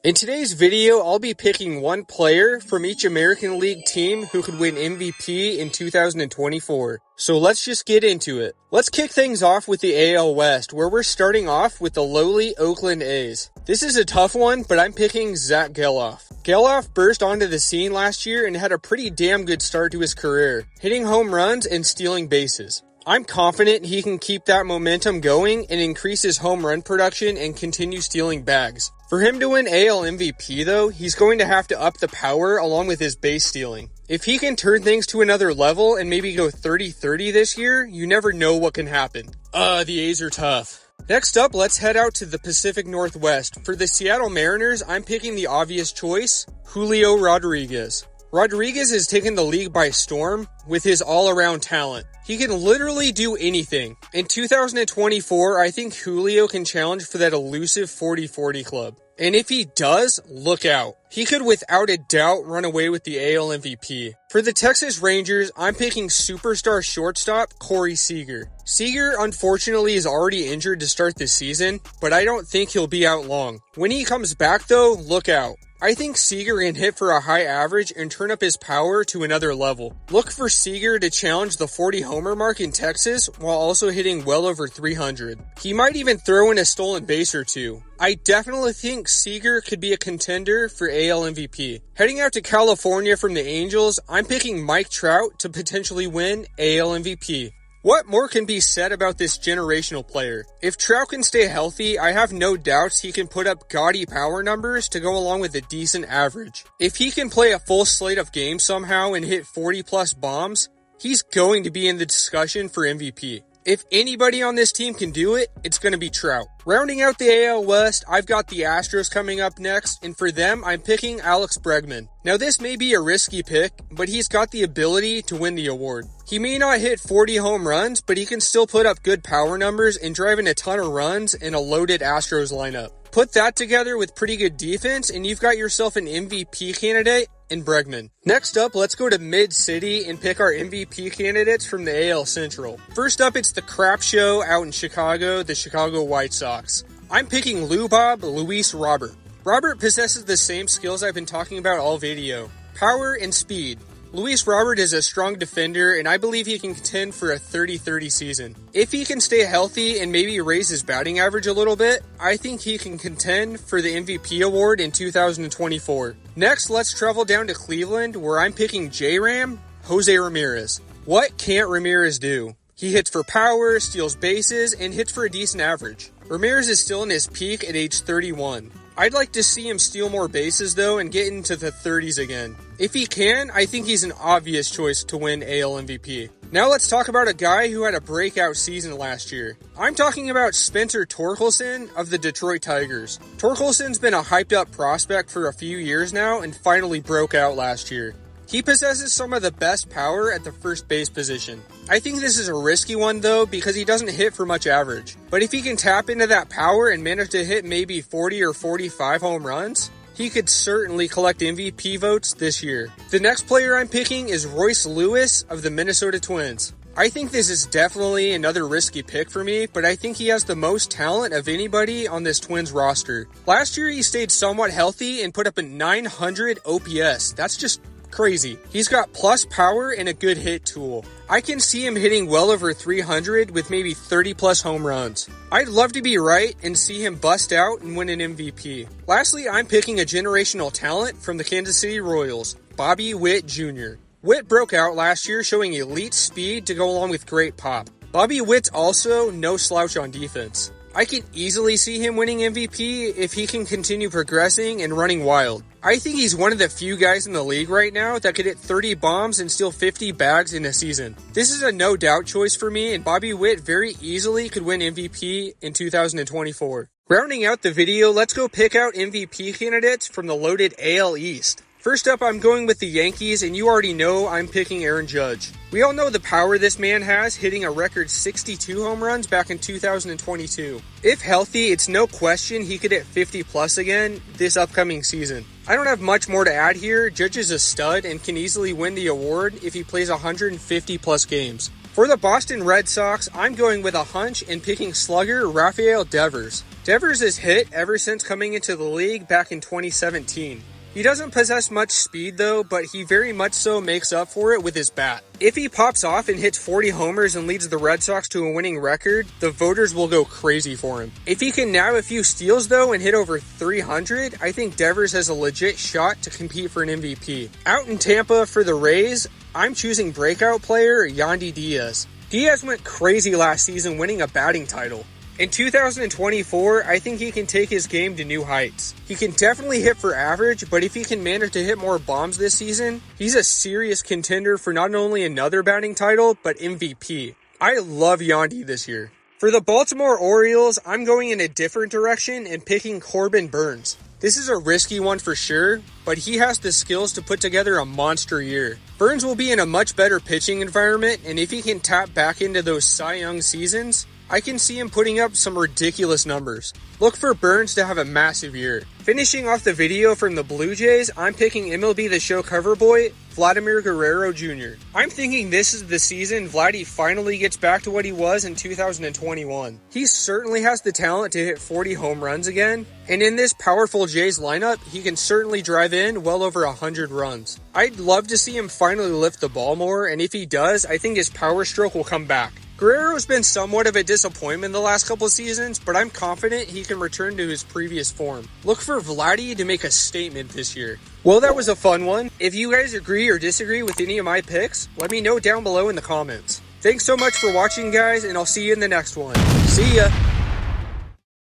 In today's video, I'll be picking one player from each American League team who could win MVP in 2024. So let's just get into it. Let's kick things off with the AL West, where we're starting off with the lowly Oakland A's. This is a tough one, but I'm picking Zack Gelof. Gelof burst onto the scene last year and had a pretty damn good start to his career, hitting home runs and stealing bases. I'm confident he can keep that momentum going and increase his home run production and continue stealing bags. For him to win AL MVP though, he's going to have to up the power along with his base stealing. If he can turn things to another level and maybe go 30-30 this year, you never know what can happen. The A's are tough. Next up, let's head out to the Pacific Northwest. For the Seattle Mariners, I'm picking the obvious choice, Julio Rodriguez. Rodriguez has taken the league by storm with his all-around talent. He can literally do anything. In 2024, I think Julio can challenge for that elusive 40-40 club. And if he does, look out. He could without a doubt run away with the AL MVP. For the Texas Rangers, I'm picking superstar shortstop Corey Seager. Seager, unfortunately, is already injured to start this season, but I don't think he'll be out long. When he comes back though, look out. I think Seager can hit for a high average and turn up his power to another level. Look for Seager to challenge the 40 homer mark in Texas while also hitting well over 300. He might even throw in a stolen base or two. I definitely think Seager could be a contender for AL MVP. Heading out to California from the Angels, I'm picking Mike Trout to potentially win AL MVP. What more can be said about this generational player? If Trout can stay healthy, I have no doubts he can put up gaudy power numbers to go along with a decent average. If he can play a full slate of games somehow and hit 40 plus bombs, he's going to be in the discussion for MVP. If anybody on this team can do it, it's going to be Trout. Rounding out the AL West, I've got the Astros coming up next, and for them, I'm picking Alex Bregman. Now this may be a risky pick, but he's got the ability to win the award. He may not hit 40 home runs, but he can still put up good power numbers and drive in a ton of runs in a loaded Astros lineup. Put that together with pretty good defense, and you've got yourself an MVP candidate in Bregman. Next up, let's go to Mid-City and pick our MVP candidates from the AL Central. First up, it's the crap show out in Chicago, the Chicago White Sox. I'm picking Luis Robert. Robert possesses the same skills I've been talking about all video. Power and speed. Luis Robert is a strong defender, and I believe he can contend for a 30-30 season. If he can stay healthy and maybe raise his batting average a little bit, I think he can contend for the MVP award in 2024. Next, let's travel down to Cleveland, where I'm picking J-Ram, Jose Ramirez. What can't Ramirez do? He hits for power, steals bases, and hits for a decent average. Ramirez is still in his peak at age 31. I'd like to see him steal more bases though and get into the 30s again. If he can, I think he's an obvious choice to win AL MVP. Now let's talk about a guy who had a breakout season last year. I'm talking about Spencer Torkelson of the Detroit Tigers. Torkelson's been a hyped up prospect for a few years now and finally broke out last year. He possesses some of the best power at the first base position. I think this is a risky one though because he doesn't hit for much average. But if he can tap into that power and manage to hit maybe 40 or 45 home runs, he could certainly collect MVP votes this year. The next player I'm picking is Royce Lewis of the Minnesota Twins. I think this is definitely another risky pick for me, but I think he has the most talent of anybody on this Twins roster. Last year he stayed somewhat healthy and put up a 900 OPS. That's just crazy. He's got plus power and a good hit tool. I can see him hitting well over 300 with maybe 30 plus home runs. I'd love to be right and see him bust out and win an MVP. Lastly, I'm picking a generational talent from the Kansas City Royals, Bobby Witt Jr. Witt broke out last year showing elite speed to go along with great pop. Bobby Witt's also no slouch on defense. I can easily see him winning MVP if he can continue progressing and running wild. I think he's one of the few guys in the league right now that could hit 30 bombs and steal 50 bags in a season. This is a no doubt choice for me, and Bobby Witt very easily could win MVP in 2024. Rounding out the video, let's go pick out MVP candidates from the loaded AL East. First up, I'm going with the Yankees, and you already know I'm picking Aaron Judge. We all know the power this man has, hitting a record 62 home runs back in 2022. If healthy, it's no question he could hit 50 plus again this upcoming season. I don't have much more to add here. Judge is a stud and can easily win the award if he plays 150 plus games. For the Boston Red Sox, I'm going with a hunch and picking slugger Rafael Devers. Devers has hit ever since coming into the league back in 2017. He doesn't possess much speed though, but he very much so makes up for it with his bat. If he pops off and hits 40 homers and leads the Red Sox to a winning record, the voters will go crazy for him. If he can nab a few steals though and hit over 300, I think Devers has a legit shot to compete for an MVP. Out in Tampa for the Rays, I'm choosing breakout player Yandy Diaz. Diaz went crazy last season winning a batting title. In 2024, I think he can take his game to new heights. He can definitely hit for average, but if he can manage to hit more bombs this season, he's a serious contender for not only another batting title, but MVP. I love Yandy this year. For the Baltimore Orioles, I'm going in a different direction and picking Corbin Burnes. This is a risky one for sure, but he has the skills to put together a monster year. Burnes will be in a much better pitching environment, and if he can tap back into those Cy Young seasons, I can see him putting up some ridiculous numbers. Look for Burnes to have a massive year. Finishing off the video from the Blue Jays, I'm picking MLB The Show cover boy, Vladimir Guerrero Jr. I'm thinking this is the season Vladdy finally gets back to what he was in 2021. He certainly has the talent to hit 40 home runs again, and in this powerful Jays lineup, he can certainly drive in well over 100 runs. I'd love to see him finally lift the ball more, and if he does, I think his power stroke will come back. Guerrero's been somewhat of a disappointment the last couple of seasons, but I'm confident he can return to his previous form. Look for Vladdy to make a statement this year. Well, that was a fun one. If you guys agree or disagree with any of my picks, let me know down below in the comments. Thanks so much for watching, guys, and I'll see you in the next one. See ya!